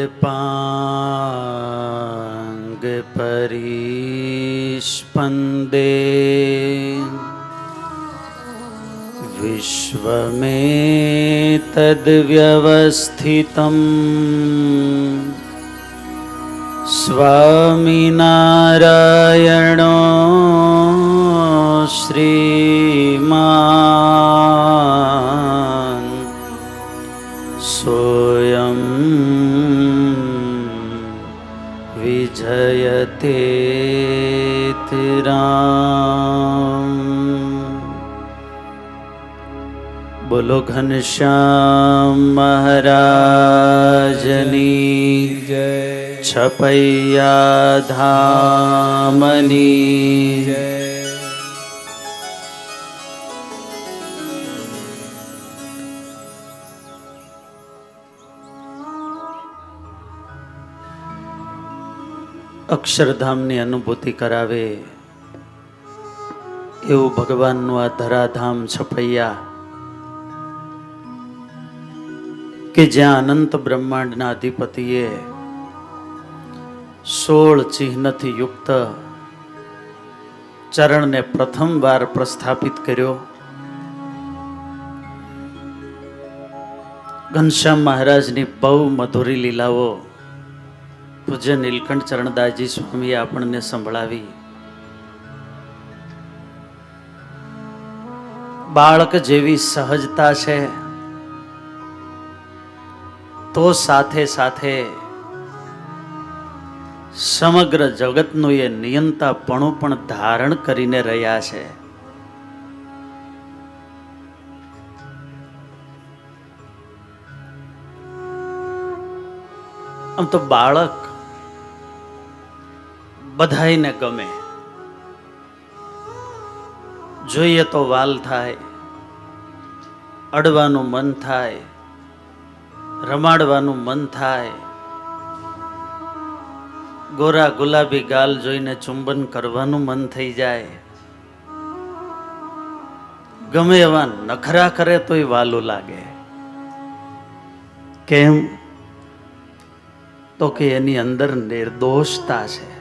पांग परिस्पन्दे विश्वमेतद्व्यवस्थितम् स्वामिनारायणो श्रीमान् सोऽयं विजयतेति राम। बोलो घनश्याम महाराजनी जय, छपैया धामनी जय। અક્ષરધામની અનુભૂતિ કરાવે એવું ભગવાનનું આ ધરાધામ છપૈયા, કે જ્યાં અનંત બ્રહ્માંડના અધિપતિએ 16 ચિહ્નથી યુક્ત ચરણને પ્રથમવાર પ્રસ્થાપિત કર્યો. ઘનશ્યામ મહારાજની બહુ મધુરી લીલાઓ પૂજ્ય નીલકંઠ ચરણદાસજી સ્વામીએ આપણને સંભળાવી. બાળક જેવી સહજતા છે, તો સાથે સાથે સમગ્ર જગતનું એ નિયંતાપણું પણ ધારણ કરીને રહ્યા છે. આમ તો બાળક બધાયને ગમે, જોઈએ તો વાલ થાય, અડવાનું મન થાય, રમાડવાનું મન થાય, ગોરા ગુલાબી ગાલ જોઈને ચુંબન કરવાનું મન થઈ જાય. ગમે એવા નખરા કરે તોય વાલું લાગે. કેમ? તો કે એની અંદર નિર્દોષતા છે.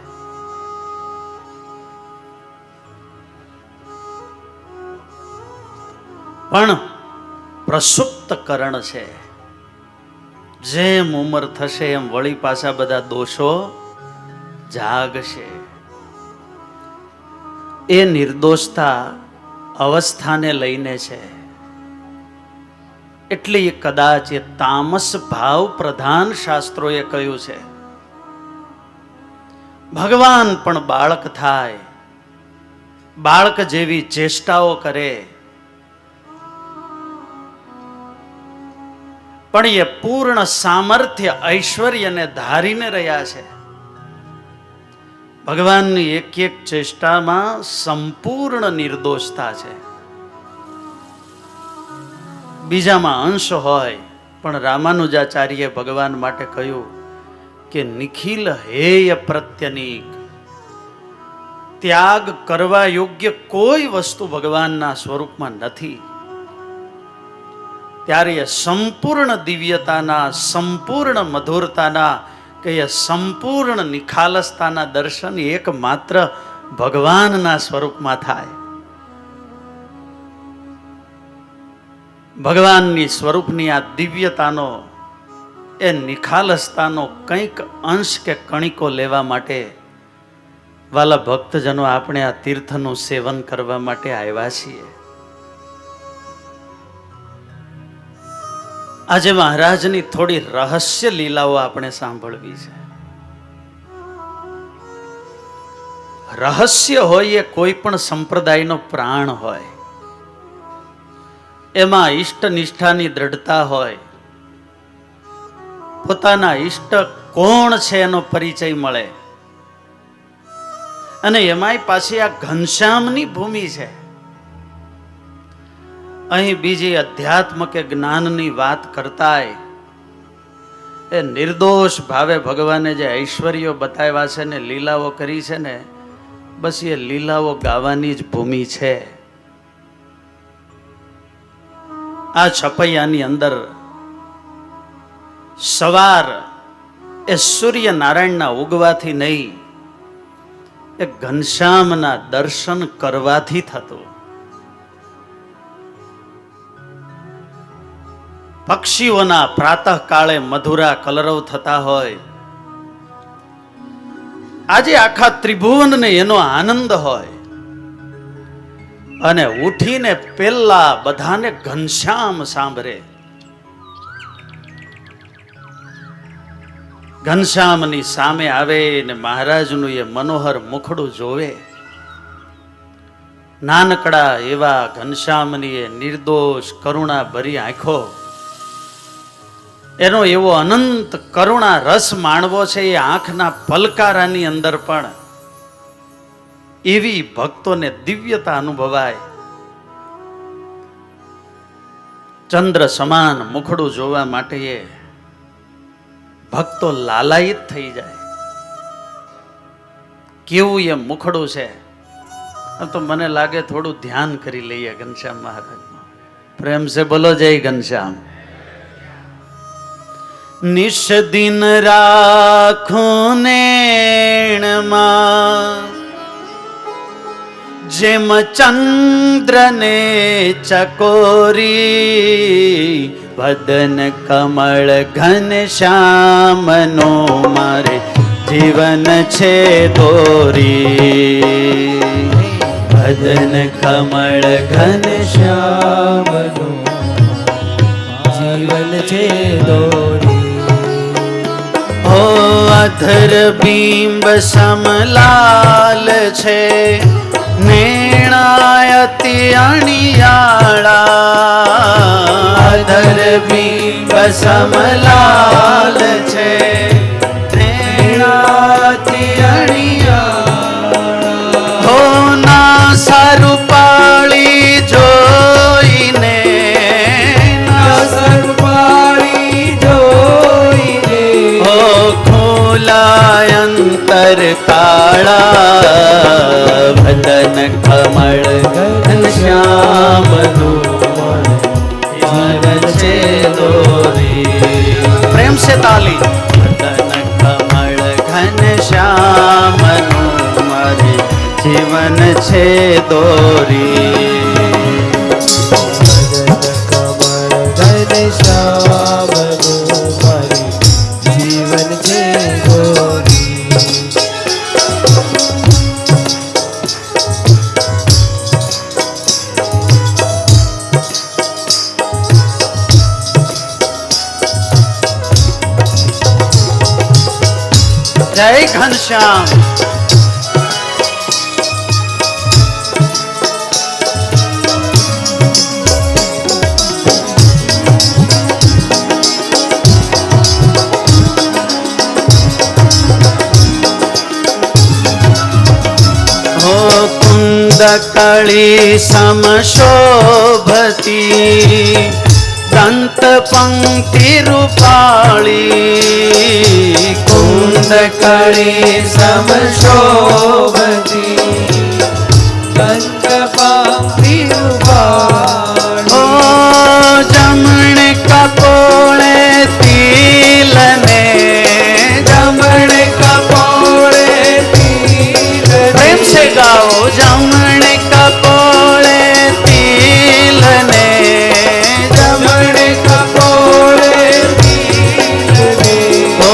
પણ પ્રસુપ્ત કરણ છે. જેમ ઉંમર થશે એમ વળી પાછા બધા દોષો જાગશે. એ નિર્દોષતા અવસ્થાને લઈને છે. એટલે એ કદાચ એ તામસ ભાવ પ્રધાન શાસ્ત્રોએ કહ્યું છે. ભગવાન પણ બાળક થાય, બાળક જેવી ચેષ્ટાઓ કરે, પણ એ પૂર્ણ સામર્થ્ય ઐશ્વર્યને ધારીને રહ્યા છે. ભગવાનની એક એક ચેષ્ટામાં સંપૂર્ણ નિર્દોષતા છે. બીજામાં અંશ હોય, પણ રામાનુજાચાર્ય ભગવાન માટે કહ્યું કે નિખિલ હેય પ્રત્યનિક, ત્યાગ કરવા યોગ્ય કોઈ વસ્તુ ભગવાનના સ્વરૂપમાં નથી. ત્યારે એ સંપૂર્ણ દિવ્યતાના, સંપૂર્ણ મધુરતાના, કે એ સંપૂર્ણ નિખાલસતાના દર્શન એકમાત્ર ભગવાનના સ્વરૂપમાં થાય. ભગવાનની સ્વરૂપની આ દિવ્યતાનો, એ નિખાલસતાનો કંઈક અંશ કે કણિકો લેવા માટે વાલા ભક્તજનો આપણે આ તીર્થનું સેવન કરવા માટે આવ્યા છીએ. આજે મહારાજની થોડી રહસ્ય લીલાઓ આપણે સાંભળવી છે. રહસ્ય હોય એ કોઈ પણ સંપ્રદાયનો પ્રાણ હોય, એમાં ઈષ્ટ નિષ્ઠાની દ્રઢતા હોય, પોતાના ઈષ્ટ કોણ છે એનો પરિચય મળે. અને એમાંય પાછી આ ઘનશ્યામની ભૂમિ છે. અહીં બીજી અધ્યાત્મ કે જ્ઞાનની વાત કરતાય એ નિર્દોષ ભાવે ભગવાને જે ઐશ્વર્યો બતાવ્યા છે ને લીલાઓ કરી છે ને, બસ એ લીલાઓ ગાવાની જ ભૂમિ છે. આ છપૈયાની અંદર સવાર એ સૂર્યનારાયણના ઉગવાથી નહીં, એ ઘનશ્યામના દર્શન કરવાથી થતું. પક્ષીઓના પ્રાતઃ કાળે મધુરા કલરવ થતા હોય, આજે આખા ત્રિભુવનને એનો આનંદ હોય, અને ઉઠીને પેલા બધાને ઘનશ્યામ સાંભળે. ઘનશ્યામની સામે આવે ને મહારાજનું એ મનોહર મુખડું જોવે. નાનકડા એવા ઘનશ્યામની એ નિર્દોષ કરુણા ભરી આંખો, એનો એવો અનંત કરુણા રસ માણવો છે. એ આંખના પલકારાની અંદર પણ એવી ભક્તોને દિવ્યતા અનુભવાય. ચંદ્ર સમાન મુખડું જોવા માટે એ ભક્તો લાલાયિત થઈ જાય. કેવું એ મુખડું છે, તો મને લાગે થોડું ધ્યાન કરી લઈએ ઘનશ્યામ મહારાજનું. પ્રેમ સે બોલો જય ઘનશ્યામ. નિશ દિન રાખું નેણમાં, જેમ ચંદ્રને ચકોરી, વદન કમળ ઘનશ્યામનો મારે જીવન છે દોરી. વદન કમળ ઘનશ્યામનો જીવન છે દોરી. ઓ અધર બિંબ સમલાલ છે, નેણાયતિ અણિયાળા. અધર બિંબ સમલાલ છે, નેણાયતિ અણિયાળા. હો ના સારું પાળી જોઈને, ના સારું પાળી જોઈને, હો ખોલાય અંતર કાળા. વદન કમળ ઘનશ્યામનું જીવન છે દોરી. પ્રેમ સે તાલી. વદન કમળ ઘનશ્યામનું મારે જીવન છે દોરી. જય ઘનશ્યામ. હો કુંદ કળી સમશોભતી, દંત પંક્તિ રૂપાળી. કુંદ કળી સમશોભતી, દંત પંક્તિ રૂપાળી. ઓ જમણ કપોળે તિલને, જમણ કપોળે તિલને. પ્રેમ સે ગાઓ. જમણ કપોળે તિલને, જમણ કપોળે તિલને. ઓ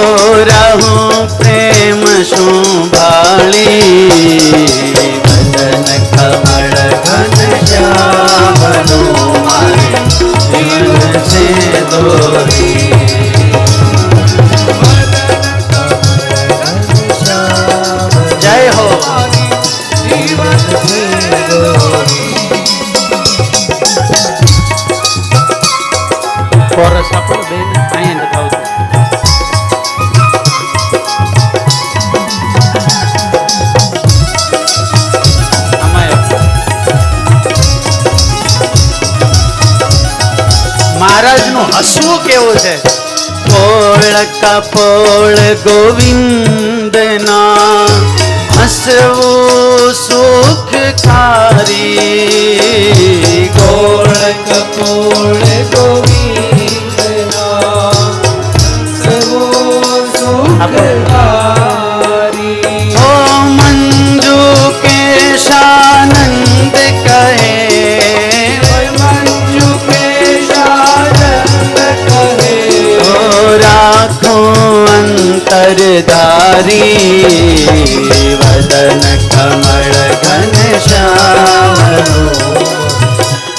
રહું પ્રેમ શુંભાળી. વદન કમળ ઘનશ્યામનું મારે જીવન છે દોરી. જય હો. જીવન છે દોરી. કોરસ આપો બેન, અહીંયા નથી આવતું. મહારાજનું હસવું કેવું છે. પોળ કપોળ ગોવિંદના, હસવું સુખકારી. ગોળ કપોળ ગોવિંદના, હસવું સુખ મારી વદન કમળ ઘનશ્યામનું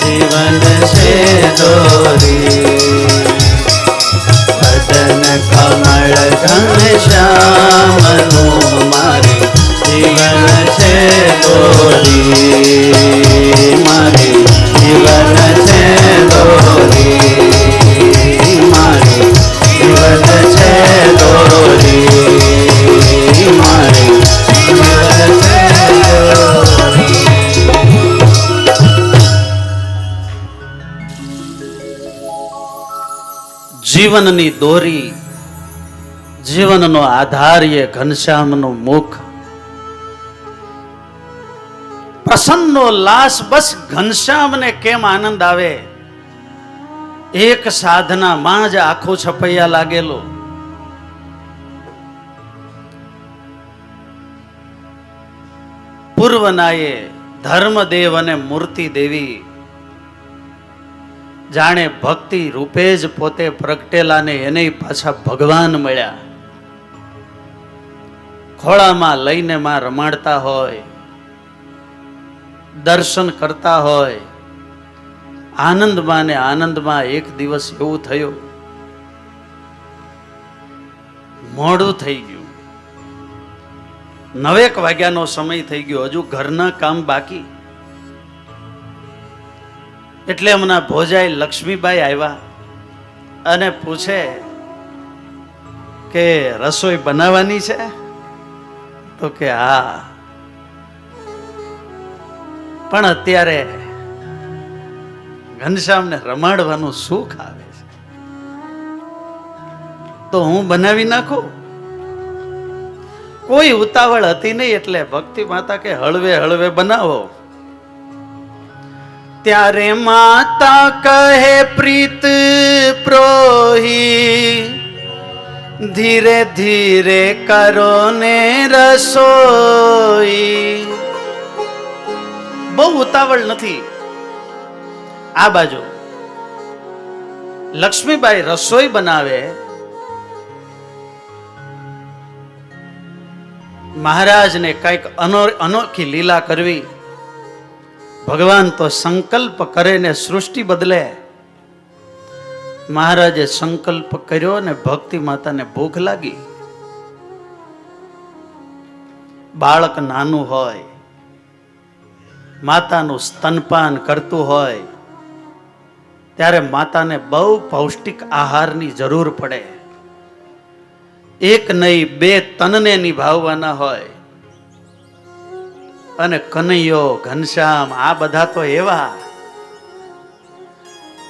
જીવન છે દોરી વદન કમળ ઘનશ્યામનું મારી જીવન છે દોરી મારી જીવન છે દોરી મારી જીવન છે દોરી મારી જીવન છે દોરી. જીવનની દોરી, જીવનનો આધાર એ ઘનશ્યામનું મુખ. પ્રસન્નો લાસ બસ ઘનશ્યામને કેમ આનંદ આવે? એક સાધનામાં જ આખો છપૈયા લાગેલો. પૂર્વનાએ ધર્મદેવ અને મૂર્તિ દેવી જાણે ભક્તિ રૂપે જ પોતે પ્રગટેલા ને એને પાછા ભગવાન મળ્યા. ખોળામાં લઈને માં રમાડતા હોય, દર્શન કરતા હોય, આનંદમાં ને આનંદમાં એક દિવસ એવું થયું, મોડું થઈ ગયું, 9 વાગ્યાનો સમય થઈ ગયો, હજુ ઘરના કામ બાકી. એટલે હમણાં ભોજાઈ લક્ષ્મીબાઈ આવ્યા અને પૂછે કે રસોઈ બનાવવાની છે? તો કે હા, પણ અત્યારે ઘનશ્યામને રમાડવાનું સુખ આવે છે તો હું બનાવી નાખું. કોઈ ઉતાવળ હતી નહીં એટલે ભક્તિ માતા કે હળવે હળવે બનાવો. ત્યારે માતા કહે પ્રીત પ્રોહી ધીરે ધીરે કરો ને રસોઈ. બહુ ઉતાવળ નથી. આ બાજુ લક્ષ્મીબાઈ રસોઈ બનાવે, મહારાજને કઈક અનોખી લીલા કરવી. ભગવાન તો સંકલ્પ કરે ને સૃષ્ટિ બદલે. મહારાજે સંકલ્પ કર્યો ને ભક્તિ માતાને ભૂખ લાગી. બાળક નાનું હોય, માતાનું સ્તનપાન કરતું હોય ત્યારે માતાને બહુ પૌષ્ટિક આહારની જરૂર પડે. એક નહીં 2 તનને નિભાવવાના હોય. અને કનૈયો, ઘનશ્યામ આ બધા તો એવા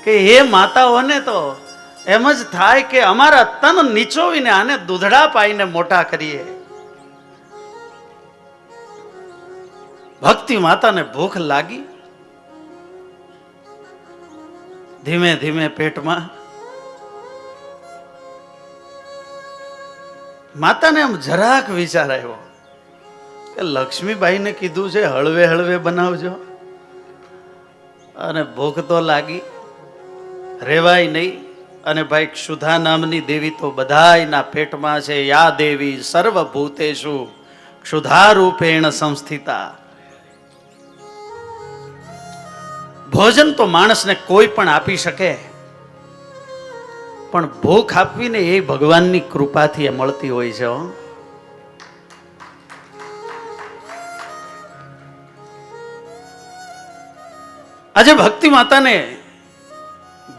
કે એ માતાઓને તો એમ જ થાય કે અમારા તન નીચોવીને આને દૂધડા પાઈને મોટા કરીએ. ભક્તિ માતાને ભૂખ લાગી. ધીમે ધીમે પેટમાં માતાને આમ જરાક વિચાર આવ્યો કે લક્ષ્મીબાઈને કીધું છે હળવે હળવે બનાવજો, અને ભૂખ તો લાગી, રેવાય નહીં. અને ભાઈ ક્ષુધા નામની દેવી તો બધાયના પેટમાં છે. યા દેવી સર્વભૂતેષુ ક્ષુધા રૂપેણ સંસ્થિતા. ભોજન તો માણસને કોઈ પણ આપી શકે, પણ ભૂખ આપવીને એ ભગવાનની કૃપાથી મળતી હોય છે. આજે ભક્તિ માતાને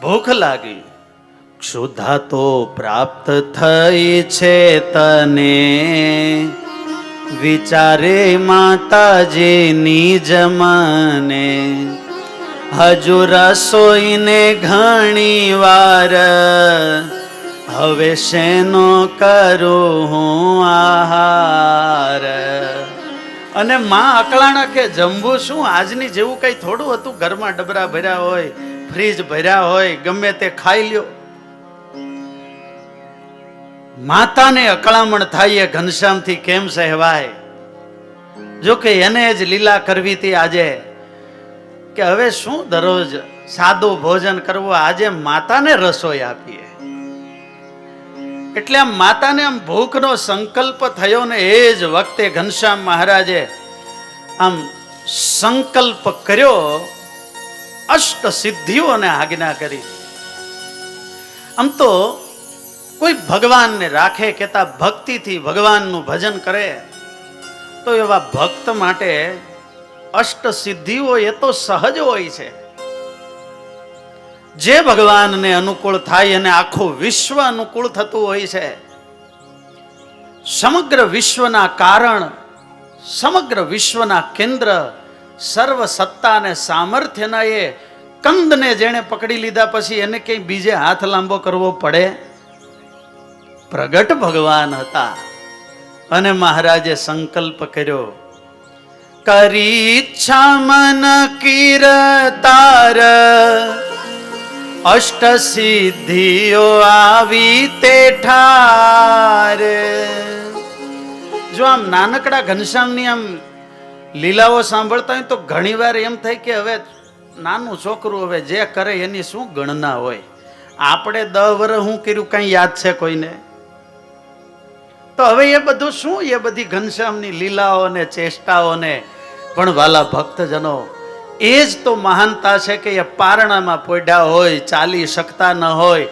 ભૂખ લાગી. ક્ષુધા તો પ્રાપ્ત થઈ છે તને, વિચારે માતાજીની જમાને. હજુ રસોઈને ઘણી વાર હવે શેનો કરું હું આહાર. અને માં અકળાણા કે જમવું શું? આજની જેવું કઈ થોડું હતું. ઘરમાં ડબરા ભર્યા હોય, ફ્રીજ ભર્યા હોય, ગમે તે ખાઈ લ્યો. માતાને અકળામણ થાય એ ઘનશ્યામથી કેમ સહેવાય? જો કે એને જ લીલા કરવી હતી આજે કે હવે શું દરરોજ સાદું ભોજન કરવું, આજે માતાને રસોઈ આપીએ. એટલે આમ માતાને આમ ભૂખનો સંકલ્પ થયો ને એ જ વખતે ઘનશ્યામ મહારાજે આમ સંકલ્પ કર્યો, અષ્ટ સિદ્ધિઓને આજ્ઞા કરી. આમ તો કોઈ ભગવાનને રાખે કેતા ભક્તિથી ભગવાનનું ભજન કરે તો એવા ભક્ત માટે અષ્ટ સિદ્ધિઓ એ તો સહજ હોય છે. જે ભગવાનને અનુકૂળ થાય અને આખું વિશ્વ અનુકૂળ થતું હોય છે. સમગ્ર વિશ્વના કારણ, સમગ્ર વિશ્વના કેન્દ્ર, સર્વ સત્તા અને સામર્થ્યના એ કંદને જેણે પકડી લીધા પછી એને કઈ બીજે હાથ લાંબો કરવો પડે? પ્રગટ ભગવાન હતા અને મહારાજે સંકલ્પ કર્યો, કરી ઈચ્છા મન કીર્તાર, અષ્ટ સિદ્ધિઓ આવી તે ઠાર. જો આમ નાનકડા ઘનશ્યામની આમ લીલાઓ સાંભળતા હોય તો ઘણીવાર એમ થાય કે હવે નાનું છોકરું હવે જે કરે એની શું ગણના હોય? આપણે 10 વર્ષ શું કર્યું કઈ યાદ છે કોઈને? તો હવે એ બધું શું, એ બધી ઘનશ્યામની લીલાઓ ને ચેષ્ટાઓને. પણ વાલા ભક્તજનો, એ જ તો મહાનતા છે કે એ પારણામાં પોઢ્યા હોય, ચાલી શકતા ન હોય,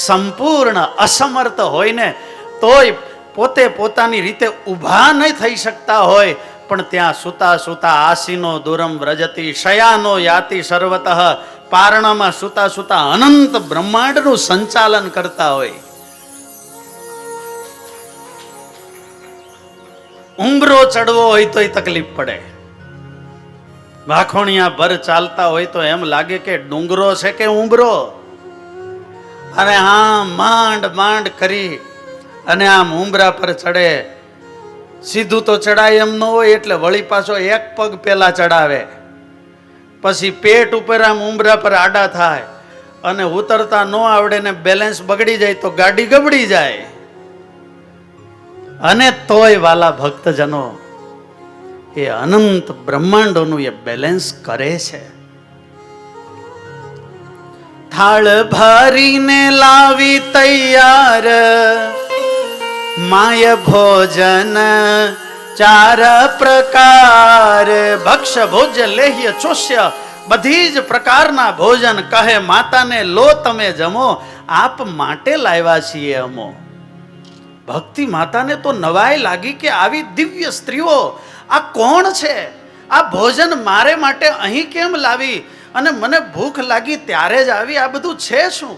સંપૂર્ણ અસમર્થ હોય ને તોય પોતે પોતાની રીતે ઊભા નહીં થઈ શકતા હોય, પણ ત્યાં સુતા સુતા આસીનો દૂરમ વ્રજતી શયાનો યાતિ સર્વતઃ, પારણામાં સુતા સુતા અનંત બ્રહ્માંડનું સંચાલન કરતા હોય. ઉંબરો ચડવો હોય તોય તકલીફ પડે, વાખોણિયા ભર ચાલતા હોય તો એમ લાગે કે ડુંગરો છે કે ઉંબરો. અને હા માંડ માંડ કરી અને આમ ઉંબરા પર ચડે. સીધું તો ચડાય એમ ન હોય એટલે વળી પાછો એક પગ પેલા ચડાવે, પછી પેટ ઉપર આમ ઉંબરા પર આડા થાય અને ઉતરતા ન આવડે ને બેલેન્સ બગડી જાય તો ગાડી ગબડી જાય. અને તોય વાલા ભક્તજનો એ અનંત બ્રહ્માંડોનું એ બેલેન્સ કરે છે. થાળ ભરીને લાવી તૈયાર, માય ભોજન 4 પ્રકાર, ભક્ષ્ય ભોજ્ય લેહ્ય ચોષ્ય, બધી જ પ્રકારના ભોજન કહે માતાને લો તમે જમો, આપ માટે લાવ્યા છીએ અમો. ભક્તિ માતાને તો નવાઈ લાગી કે આવી દિવ્ય સ્ત્રીઓ આ કોણ છે? આ ભોજન મારે માટે અહીં કેમ લાવી? અને મને ભૂખ લાગી ત્યારે જ આવી, આ બધું છે શું?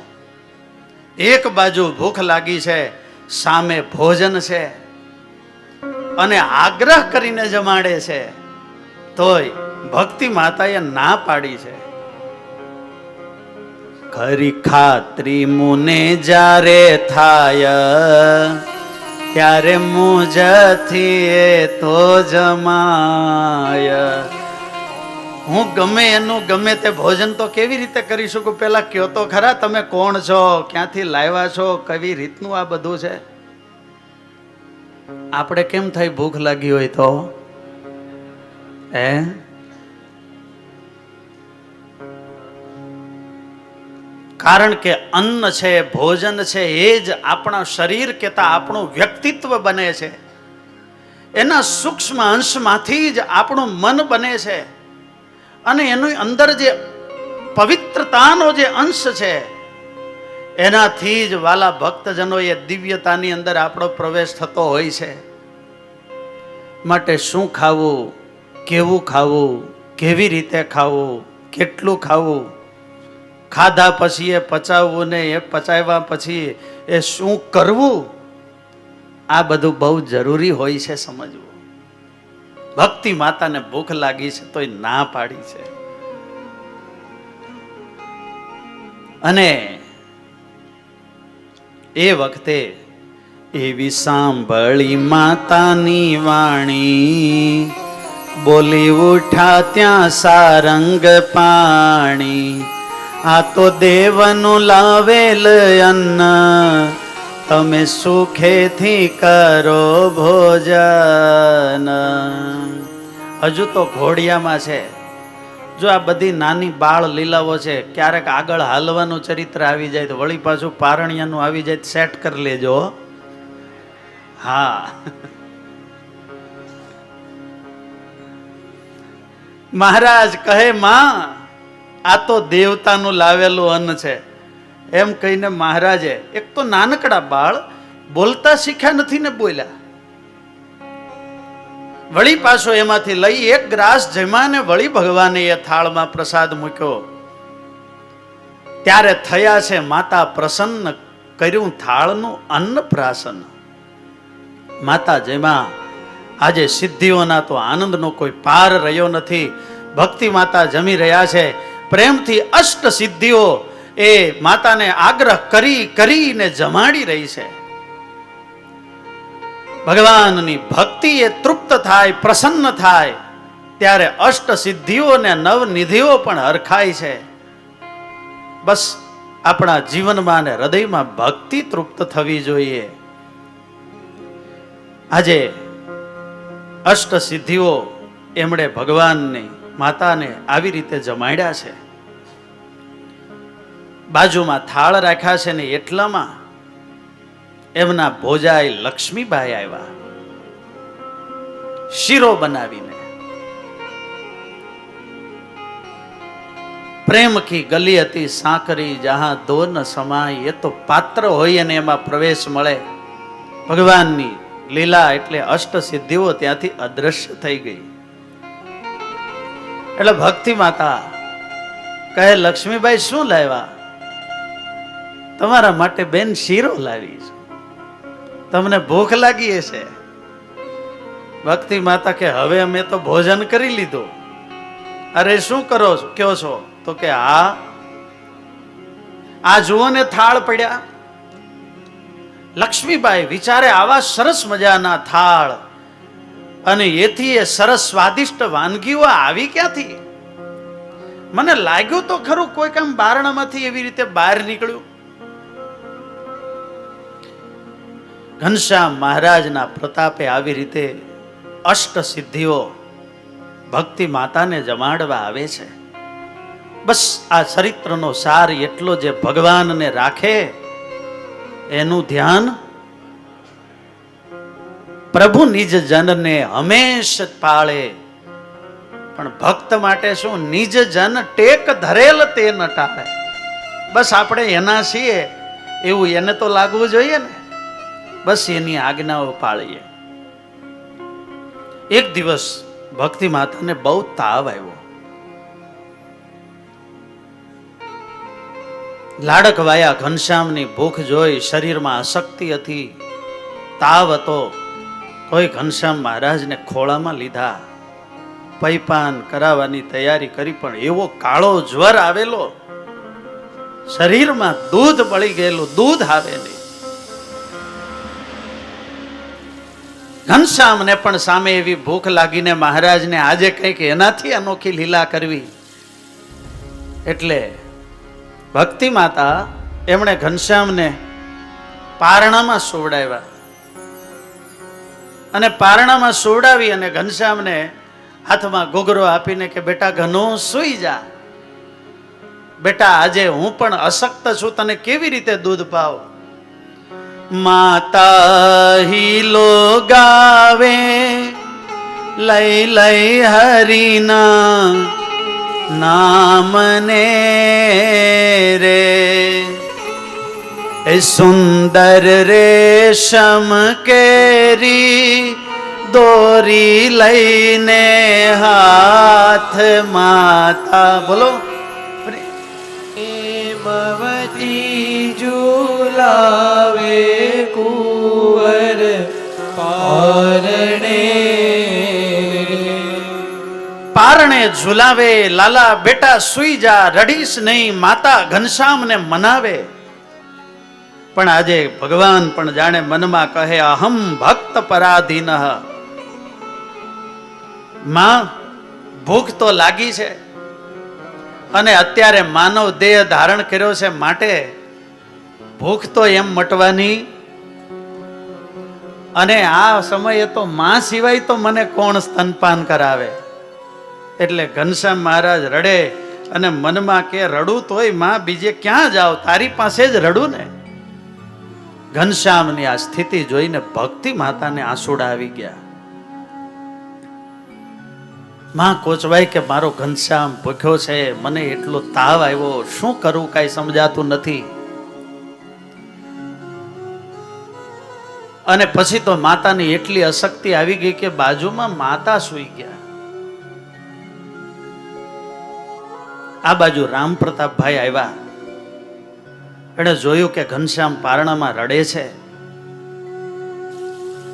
એક બાજુ ભૂખ લાગી છે, સામે ભોજન છે અને આગ્રહ કરીને જમાડે છે, તોય ભક્તિ માતાએ ના પાડી છે. ખરી ખાતરી મુને જ્યારે થાય, ત્યારે મુજથી એ તો જમાય. હું ગમે એનું ગમે તે ભોજન તો કેવી રીતે કરી શકું? પેલા કયો તો ખરા, તમે કોણ છો, ક્યાંથી લાવ્યા છો, કેવી રીતનું આ બધું છે? આપણે કેમ થાય ભૂખ લાગી હોય તો? કારણ કે અન્ન છે, ભોજન છે, એ જ આપણા શરીર કેતા આપણું વ્યક્તિત્વ બને છે. એના સૂક્ષ્મ અંશમાંથી જ આપણું મન બને છે. અને એની અંદર જે પવિત્રતાનો જે અંશ છે એનાથી જ વાલા ભક્તજનો એ દિવ્યતાની અંદર આપણો પ્રવેશ થતો હોય છે. માટે શું ખાવું, કેવું ખાવું, કેવી રીતે ખાવું, કેટલું ખાવું, ખાધા પછી એ પચાવવું ને એ પચાવ્યા પછી એ શું કરવું, આ બધું બહુ જરૂરી હોય છે સમજવું. ભક્તિ માતાને ભૂખ લાગી છે તોય ના પાડી છે. અને એ વખતે એવી સાંભળી માતાની વાણી, બોલી ઉઠા ત્યાં સારંગ પાણી. આ તો દેવનું લાવેલ અન્ન, તમે સુખેથી કરો ભોજન. હજુ તો ઘોડિયામાં છે. જો આ બધી નાની બાળ લીલાઓ છે, ક્યારેક આગળ હાલવાનું ચરિત્ર આવી જાય તો વળી પાછું પારણિયાનું આવી જાય સેટ કરી લેજો. હા, મહારાજ કહે માં આ તો દેવતાનું લાવેલું અન્ન છે એમ કહીને મહારાજે, એક તો નાનકડા બાળ બોલતા શીખ્યા નથી ને બોલ્યા, વળી પાછો એમાંથી લઈ એક ગ્રાસ જમાને વળી ભગવાને એ થાળમાં પ્રસાદ મૂક્યો. ત્યારે થયા છે માતા પ્રસન્ન, કર્યું થાળનું અન્ન પ્રાસન. માતા જેમાં આજે સિદ્ધિઓના તો આનંદનો કોઈ પાર રહ્યો નથી. ભક્તિ માતા જમી રહ્યા છે પ્રેમથી. અષ્ટ સિદ્ધિઓ એ માતાને આગ્રહ કરીને જમાડી રહી છે. ભગવાનની ભક્તિ એ તૃપ્ત થાય, પ્રસન્ન થાય ત્યારે અષ્ટ સિદ્ધિઓ અને નવનિધિઓ પણ હરખાય છે. બસ આપણા જીવનમાં અને હૃદયમાં ભક્તિ તૃપ્ત થવી જોઈએ. આજે અષ્ટ સિદ્ધિઓ એમણે ભગવાનને માતાને આવી રીતે જમાડ્યા છે. બાજુમાં થાળ રાખ્યા છે ને એટલામાં એમના ભોજાઈ લક્ષ્મીબાઈ આવ્યા શીરો બનાવીને. પ્રેમ કી ગલી હતી સાંકરી જહાં દો ન સમાય. એ તો પાત્ર હોય અને એમાં પ્રવેશ મળે. ભગવાનની લીલા એટલે અષ્ટ સિદ્ધિઓ ત્યાંથી અદ્રશ્ય થઈ ગઈ. એટલે ભક્તિ માતા કહે, લક્ષ્મીબાઈ શું લાવ્યા? તમારા માટે બેન શીરો લાવી છે, તમને ભૂખ લાગી હશે. ભક્તિ માતા કે હવે અમે તો ભોજન કરી લીધું. અરે શું કરો કયો છો? તો કે આ જુઓ ને થાળ પડ્યા. લક્ષ્મીબાઈ વિચારે આવા સરસ મજાના થાળ અને એથી એ સરસ સ્વાદિષ્ટ વાનગીઓ આવી ક્યાંથી? મને લાગ્યું તો ખરું કોઈ કામ બારણામાંથી એવી રીતે બહાર નીકળ્યું. ઘનશ્યામ મહારાજના પ્રતાપે આવી રીતે અષ્ટ સિદ્ધિઓ ભક્તિ માતાને જમાડવા આવે છે. બસ આ ચરિત્રનો સાર એટલો, જે ભગવાનને રાખે એનું ધ્યાન પ્રભુ નિજ જનને હંમેશ પાળે. પણ ભક્ત માટે શું? નિજ જન ટેક ધરેલ તે ન ટાળે. બસ આપણે એના છીએ એવું એને તો લાગવું જોઈએ ને. બસ એની આજ્ઞાઓ પાળીએ. એક દિવસ ભક્તિ માતાને બહુ તાવ આવ્યો. લાડક વાયા ઘનશ્યામની ભૂખ જોઈ શરીરમાં અશક્તિ હતી, તાવ હતો, તોય ઘનશ્યામ મહારાજને ખોળામાં લીધા. પૈપાન કરાવવાની તૈયારી કરી, પણ એવો કાળો જ્વર આવેલો, શરીરમાં દૂધ બળી ગયેલું, દૂધ આવે નહીં. ઘનશ્યામને પણ સામે એવી ભૂખ લાગીને મહારાજને આજે કંઈક એનાથી અનોખી લીલા કરવી. એટલે ભક્તિ માતા એમણે ઘનશ્યામને પારણામાં સુવડાવ્યા અને પારણામાં સુવડાવી અને ઘનશ્યામને હાથમાં ઘૂઘરો આપીને કે બેટા ઘનો સૂઈ જા. બેટા આજે હું પણ અશક્ત છું, તને કેવી રીતે દૂધ પાવ? માતા હિલો ગાવે લઈ લઈ હરિના નામને રે. એ સુંદર રેશમ કેરી દોરી લઈને હાથ માતા બોલો મવતી ઝુલાવે કુંવર પારણે. પારણે ઝુલાવે લાલા બેટા સુઈ જા, રડીશ નહીં, માતા ઘનશ્યામને મનાવે. પણ આજે ભગવાન પણ જાણે મનમાં કહે અહમ ભક્ત પરાધીન. માં ભૂખ તો લાગી છે અને અત્યારે માનવ દેહ ધારણ કર્યો છે, માટે ભૂખ તો એમ મટવાની. અને આ સમયે તો માં સિવાય તો મને કોણ સ્તનપાન કરાવે? એટલે ઘનશ્યામ મહારાજ રડે અને મનમાં કે રડું તોય માં બીજે ક્યાં જાવ, તારી પાસે જ રડું ને. ઘનશ્યામની આ સ્થિતિ જોઈને ભક્તિ માતાને આંસુડા આવી ગયા. માં કોચવાય કે મારો ઘનશ્યામ ભૂખ્યો છે, મને એટલો તાવ આવ્યો, શું કરું કાંઈ સમજાતું નથી. અને પછી તો માતાની એટલી અશક્તિ આવી ગઈ કે બાજુમાં માતા સૂઈ ગયા. આ બાજુ રામ પ્રતાપભાઈ આવ્યા. એણે જોયું કે ઘનશ્યામ પારણામાં રડે છે.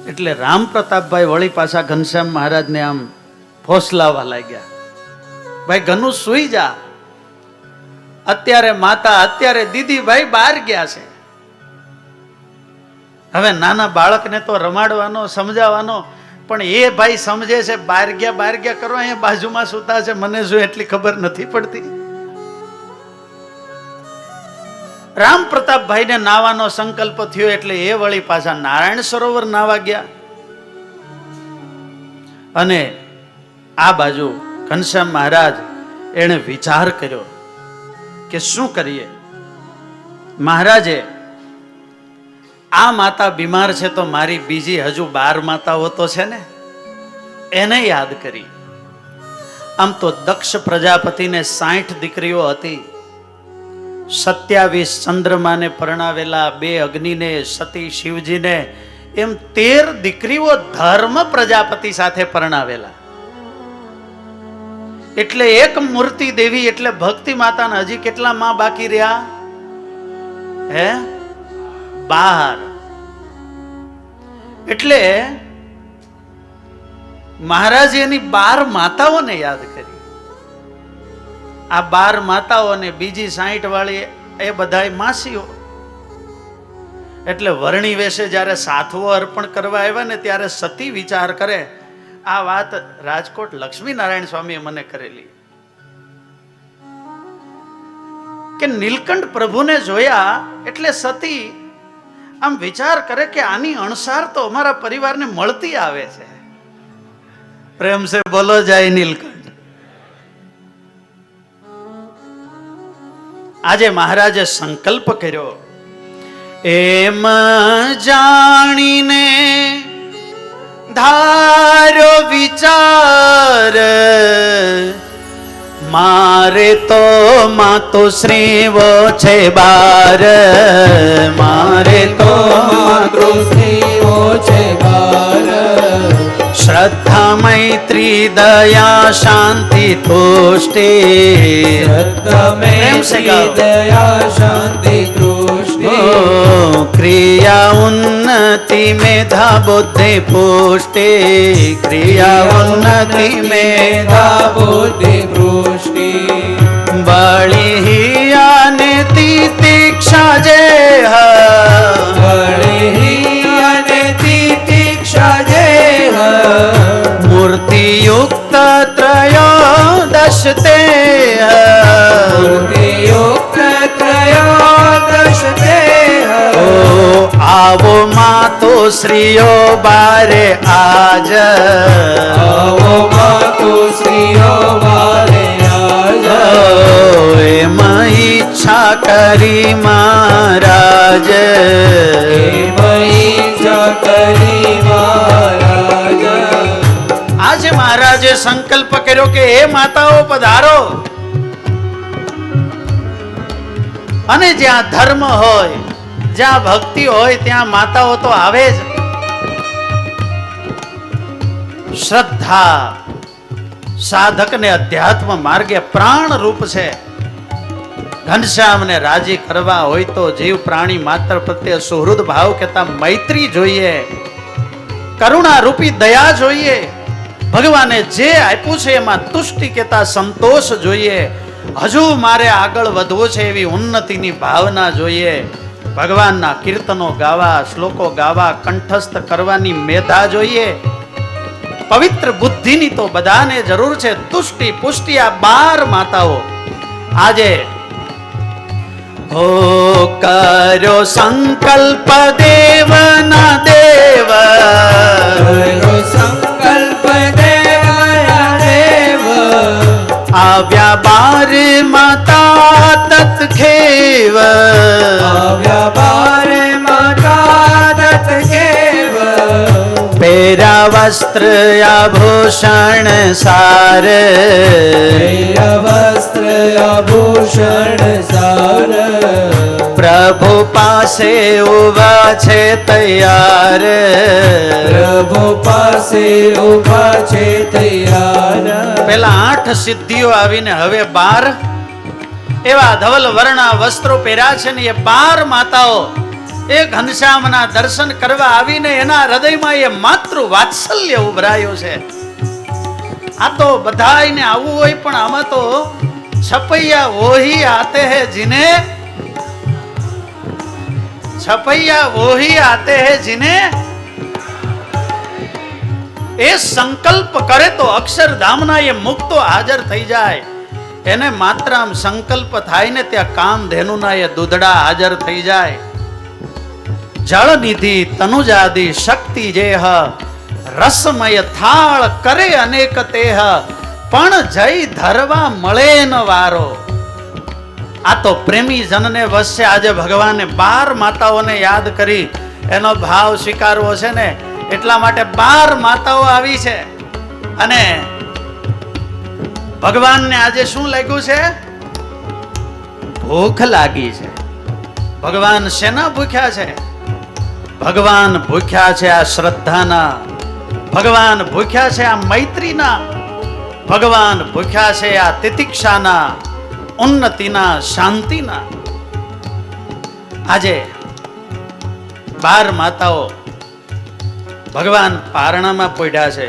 એટલે રામ પ્રતાપભાઈ વળી પાછા ઘનશ્યામ મહારાજને આમ ફોસલાવા લાગ્યા. ભાઈ ઘનુ સૂઈ જા, અત્યારે માતા, અત્યારે દીદીભાઈ બહાર ગયા છે. હવે નાના બાળકને તો રમાડવાનો, સમજાવવાનો, પણ એ ભાઈ સમજે છે બહાર ગયા કરો, અહીંયા બાજુમાં સૂતા છે, મને શું એટલી ખબર નથી પડતી. રામ પ્રતાપભાઈને નાવાનો સંકલ્પ થયો એટલે એ વળી પાછા નારાયણ સરોવર નાવા ગયા. અને આ બાજુ ઘનશ્યામ મહારાજ એણે વિચાર કર્યો કે શું કરીએ. મહારાજે આ માતા બીમાર છે તો મારી બીજી હજુ 12 માતાઓ તો છે ને, એને યાદ કરી. આમ તો દક્ષ પ્રજાપતિને 60 દીકરીઓ હતી. 27 ચંદ્રમાને પરણાવેલા, 2 અગ્નિને, સતી શિવજીને, એમ 13 દીકરીઓ ધર્મ પ્રજાપતિ સાથે પરણાવેલા. એટલે એક મૂર્તિ દેવી એટલે ભક્તિ માતાના હજી કેટલા માં બાકી રહ્યા? હે 12. એટલે મહારાજ એની 12 માતાઓને યાદ કરી. આ 12 માતાઓને બીજી 60 વાળી એ બધાય માસીઓ. એટલે વર્ણી વેશે જ્યારે સાથવો અર્પણ કરવા આવ્યા ને ત્યારે સતી વિચાર કરે. આ વાત રાજકોટ લક્ષ્મીનારાયણ સ્વામીએ મને કરેલી કે નીલકંઠ પ્રભુને જોયા એટલે સતી આમ વિચાર કરે કે આની અણસાર તો અમારા પરિવારને મળતી આવે છે. પ્રેમ સે બોલો જાય નીલકંઠ. આજે મહારાજે સંકલ્પ કર્યો, એમ જાણીને ધારો વિચાર, મારે તો માતુશ્રીઓ છે 12, મારે તો માતૃશ્રીઓ છે 12. શ્રદ્ધા મૈત્રી દયા શાંતિ તુષ્ટિ, દયા શાંતિ તૃષ્ટિ, ક્રિયા ઉન્નતિ મેધા બુદ્ધિ પુષ્ટિ, ક્રિયા ઉન્નતિ મેધા બુદ્ધિ પુષ્ટિ, બળિયાને તિતિક્ષા જે બળિયાને તિતિક્ષા જે મૂર્તિયુક્ત ત્રયોદશ તે, મૂર્તિયુક્ત ત્રયોદશ તે. આવો માતુશ્રીઓ 12 આજ, આવો માતુશ્રીઓ 12 આજ. એમ ઈચ્છા કરી મહારાજ, એમ ઈચ્છા કરી મહારાજ. આજે મહારાજે સંકલ્પ કર્યો કે એ માતાઓ પધારો. અને જ્યાં ધર્મ હોય, જ્યાં ભક્તિ હોય ત્યાં માતાઓ તો આવે જ. શ્રદ્ધા સાધકને અધ્યાત્મ માર્ગે પ્રાણ રૂપ છે. ઘનશ્યામને રાજી કરવા હોય તો જીવ પ્રાણી માત્ર પ્રત્યે સુહૃદ ભાવ કહેતા મૈત્રી જોઈએ, કરુણા રૂપી દયા જોઈએ, ભગવાને જે આપ્યું છે એમાં તુષ્ટિ કહેતા સંતોષ જોઈએ. હજુ મારે આગળ વધવું છે એવી ઉન્નતિની ભાવના જોઈએ. ભગવાનના કીર્તનો ગાવા, શ્લોકો ગાવા, કંઠસ્થ કરવાની મેધા જોઈએ. પવિત્ર બુદ્ધિની તો બધાને જરૂર છે. તુષ્ટિ પુષ્ટિ આ 12 માતાઓ આજે હો કર્યો સંકલ્પ દેવના દેવ, સંકલ્પ દેવના દેવ. આવ્યા 12 માતા તત્ખેવ, આવ્યા 12 માતા પહેર્યા વસ્ત્ર આભૂષણ સાર, વસ્ત્ર આભૂષણ સાર, પ્રભુ પાસે ઉભા છે તૈયાર, પ્રભુ પાસે ઉભા છે તૈયાર. પેલા 8 સિદ્ધિઓ આવીને હવે 12 એવા ધવલ વર્ણા વસ્ત્રો પહેર્યા છે ને એ 12 માતાઓ એ ઘનશ્યામના દર્શન કરવા આવીને એના હૃદયમાં એ માતૃ વાત્સલ્ય ઉભરાયો છે. આ તો બધાયને આવવું હોય પણ આમાં તો છપૈયા વોહી આતે હે જીને, છપૈયા વોહી આતે હે જીને, એ સંકલ્પ કરે તો અક્ષરધામના એ મુક્તો હાજર થઈ જાય. એને માત્ર આમ સંકલ્પ થાય ને ત્યાં કામધેનુના એ દૂધડા હાજર થઈ જાય. જળ નિધિ તનુજાદિ શક્તિ જેહ, રસમય થાળ કરે અનેક તેહ, પણ જય ધરવા મળે ન વારો. આ તો પ્રેમી જનને વસે આજે ભગવાને 12 માતાઓને યાદ કરી એનો ભાવ સ્વીકારવો છે ને એટલા માટે 12 માતાઓ આવી છે. અને ભગવાનને આજે શું લાગ્યું છે? ભૂખ લાગી છે. ભગવાન શેના ભૂખ્યા છે? ભગવાન ભૂખ્યા છે આ શ્રદ્ધાના, ભગવાન ભૂખ્યા છે આ મૈત્રીના, ભગવાન ભૂખ્યા છે આ તિતિક્ષાના, ઉન્નતિના, શાંતિના. આજે 12 માતાઓ ભગવાન પારણામાં પોઢ્યા છે.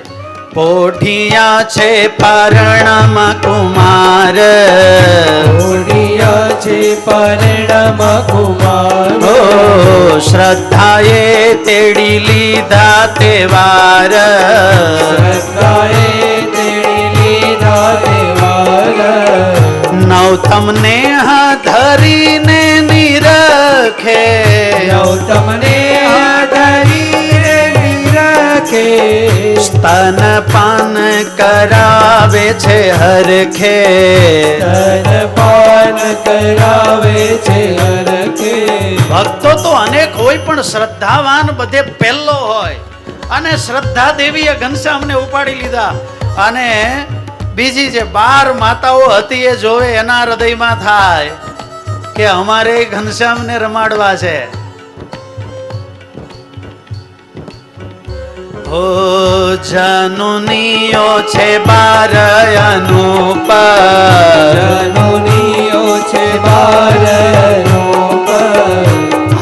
પોઢિયા છે પારણામાં કુમાર, પોઢિયા છે પારણામાં કુમાર, ઓ શ્રદ્ધાએ તેડી લીધા તેવાર, શ્રદ્ધાએ તેડી લીધા તેવાર. નવતમને ધરીને નિરખે, નવતમને ધરીને નિરખે, સ્તનપાન કરાવે છે હરખે, સ્તનપાન કરાવે છે હરખે. ભક્તો તો અનેક હોય પણ શ્રદ્ધાવાન બધે પહેલો હોય. અને શ્રદ્ધા દેવીએ ઘનશ્યામને ઉપાડી લીધા. અને બીજી જે 12 માતાઓ હતી એ જોવે એના હૃદયમાં થાય કે અમારે ઘનશ્યામને રમાડવા છે. ઓ જનુનીઓ છે 12 અનુપ, જનુનીઓ છે 12 અનુપ,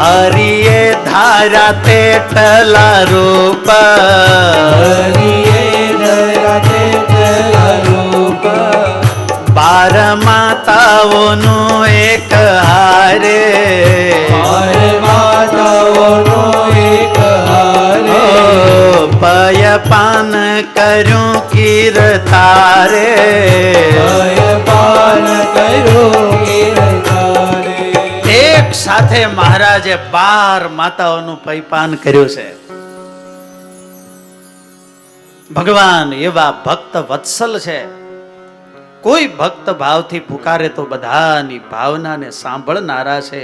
હરિએ ધારા તેટલા રૂપ, હરિએ ધરા તેટલા રૂપ. 12 માતાઓનું એક હારે, 12 માતાઓનો એક હારે, પયપાન કર્યું કીર્તારે, પયપાન કર્યું કીર્તારે. એક સાથે મહારાજે 12 માતાઓનું પયપાન કર્યું છે. ભગવાન એવા ભક્ત વત્સલ છે. કોઈ ભક્ત ભાવથી પુકારે તો બધાની ભાવનાને સાંભળનારા છે.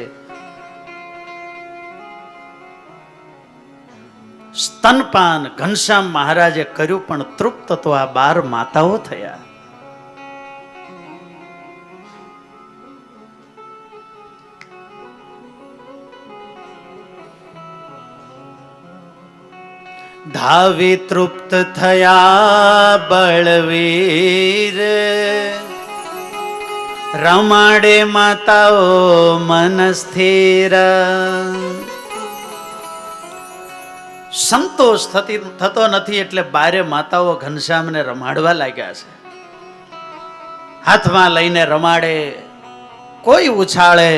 સ્તનપાન ઘનશ્યામ મહારાજે કર્યું પણ તૃપ્ત તો આ 12 માતાઓ થયા. ધાવી તૃપ્ત થયા બળવીર, રમાડે માતાઓ મન સ્થિર. સંતોષ થતો નથી એટલે 12 માતાઓ ઘનશ્યામને રમાડવા લાગ્યા છે. હાથમાં લઈને રમાડે, કોઈ ઉછાળે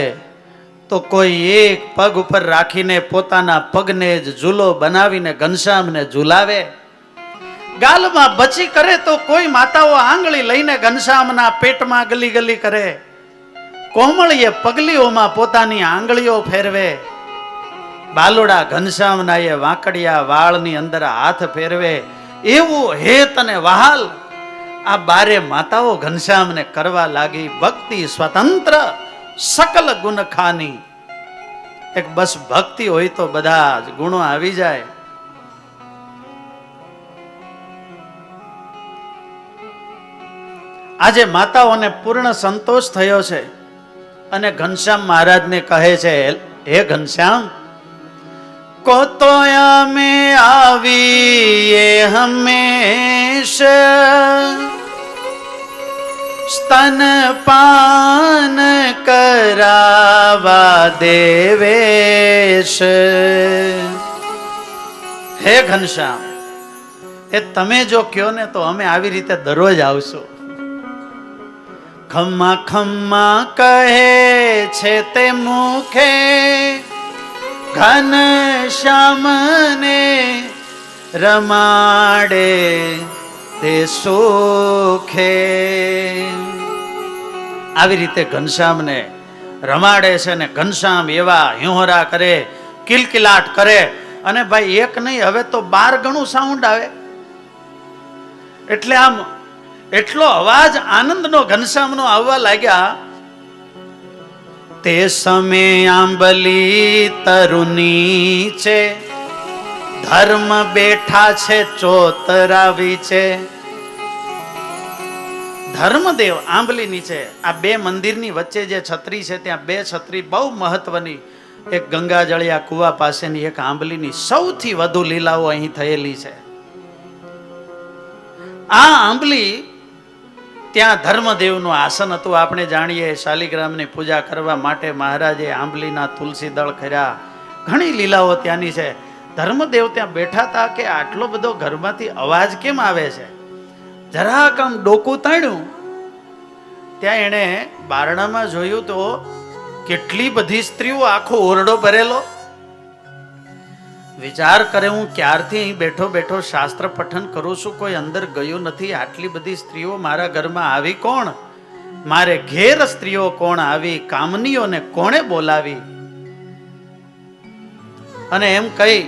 તો કોઈ એક પગ ઉપર રાખીને પોતાના પગને જ ઝૂલો બનાવીને ઘનશ્યામને ઝૂલાવે. ગાલમાં બચી કરે તો કોઈ માતાઓ આંગળી લઈને ઘનશ્યામના પેટમાં ગલી ગલી કરે. કોમળીએ પગલીઓમાં પોતાની આંગળીઓ ફેરવે. બાલોડા ઘનશ્યામના એ વાંકડિયા વાળની અંદર હાથ ફેરવે. એવું હેત અને વહાલ આ 12 માતાઓ ઘનશ્યામને કરવા લાગી. ભક્તિ સ્વતંત્ર સકલ ગુણ ખાની. એક બસ ભક્તિ હોય તો બધા જ ગુણો આવી જાય. આજે માતાઓને પૂર્ણ સંતોષ થયો છે અને ઘનશ્યામ મહારાજને કહે છે, હે ઘનશ્યામ, કો તો અમે આવીએ હંમેશ, સ્તનપાન કરાવા દેવેશ. હે ઘનશ્યામ, એ તમે જો કયો ને તો અમે આવી રીતે દરરોજ આવશું. ખમ્મા ખમ્મા કહે છે તે મુખે, ઘનશ્યામને રમાડે તે સુખે. આવી રીતે ઘનશ્યામને રમાડે છે ને ઘનશ્યામ એવા હિંહોરા કરે, કિલકિલાટ કરે, અને ભાઈ એક નહીં, હવે તો 12 ગણું સાઉન્ડ આવે. એટલે આમ એટલો અવાજ આનંદનો ઘનશ્યામનો આવવા લાગ્યા. તે સમય આંબલી તરુની છે, ધર્મ બેઠા છે ચોતરાવી છે. ધર્મદેવ આંબલી નીચે, આ બે મંદિરની વચ્ચે જે છત્રી છે ત્યાં બે છત્રી બહુ મહત્વની, એક ગંગાજળિયા કુવા પાસેની, એક આંબલીની, સૌથી વધુ લીલાઓ અહીં થયેલી છે. આ આંબલી, ત્યાં ધર્મદેવનું આસન હતું. આપણે જાણીએ શાલિગ્રામની પૂજા કરવા માટે મહારાજે આંબલીના તુલસી દળ કર્યા. ઘણી લીલાઓ ત્યાંની છે. ધર્મદેવ ત્યાં બેઠા હતા કે આટલો બધો ઘરમાંથી અવાજ કેમ આવે છે. જરાક આમ ડોકું તાણ્યું, ત્યાં એણે બારણામાં જોયું તો કેટલી બધી સ્ત્રીઓ, આખો ઓરડો ભરેલો. વિચાર કરે, હું ક્યારથી અહીં બેઠો બેઠો શાસ્ત્ર પઠન કરું છું, કોઈ અંદર ગયું નથી. આટલી બધી સ્ત્રીઓ મારા ઘરમાં આવી કોણ? મારે ઘેર સ્ત્રીઓ કોણ આવી? કામનીઓને કોણે બોલાવી? અને એમ કહી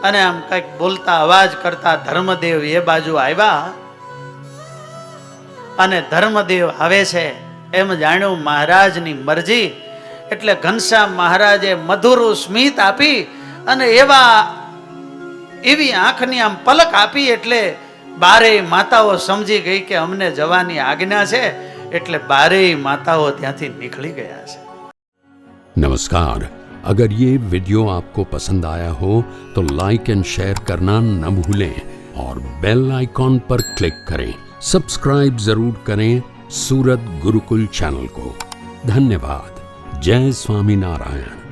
અને આમ કંઈક બોલતા, અવાજ કરતા ધર્મદેવ એ બાજુ આવ્યા. અને ધર્મદેવ આવે છે એમ જાણ્યું મહારાજની મરજી. એટલે ઘનશ્યામ મહારાજે મધુરું સ્મિત આપી અને એવી આંખની આમ પલક આપી. એટલે બારેય માતાઓ સમજી ગઈ કે અમને જવાની આજ્ઞા છે. એટલે બારેય માતાઓ ત્યાંથી નીકળી ગયા છે. नमस्कार, अगर ये वीडियो आपको पसंद आया हो तो लाइक एंड शेयर करना न भूलें और बेल आइकॉन पर क्लिक करें. सब्सक्राइब जरूर करें सूरत गुरुकुल चैनल को. धन्यवाद. जय स्वामी नारायण.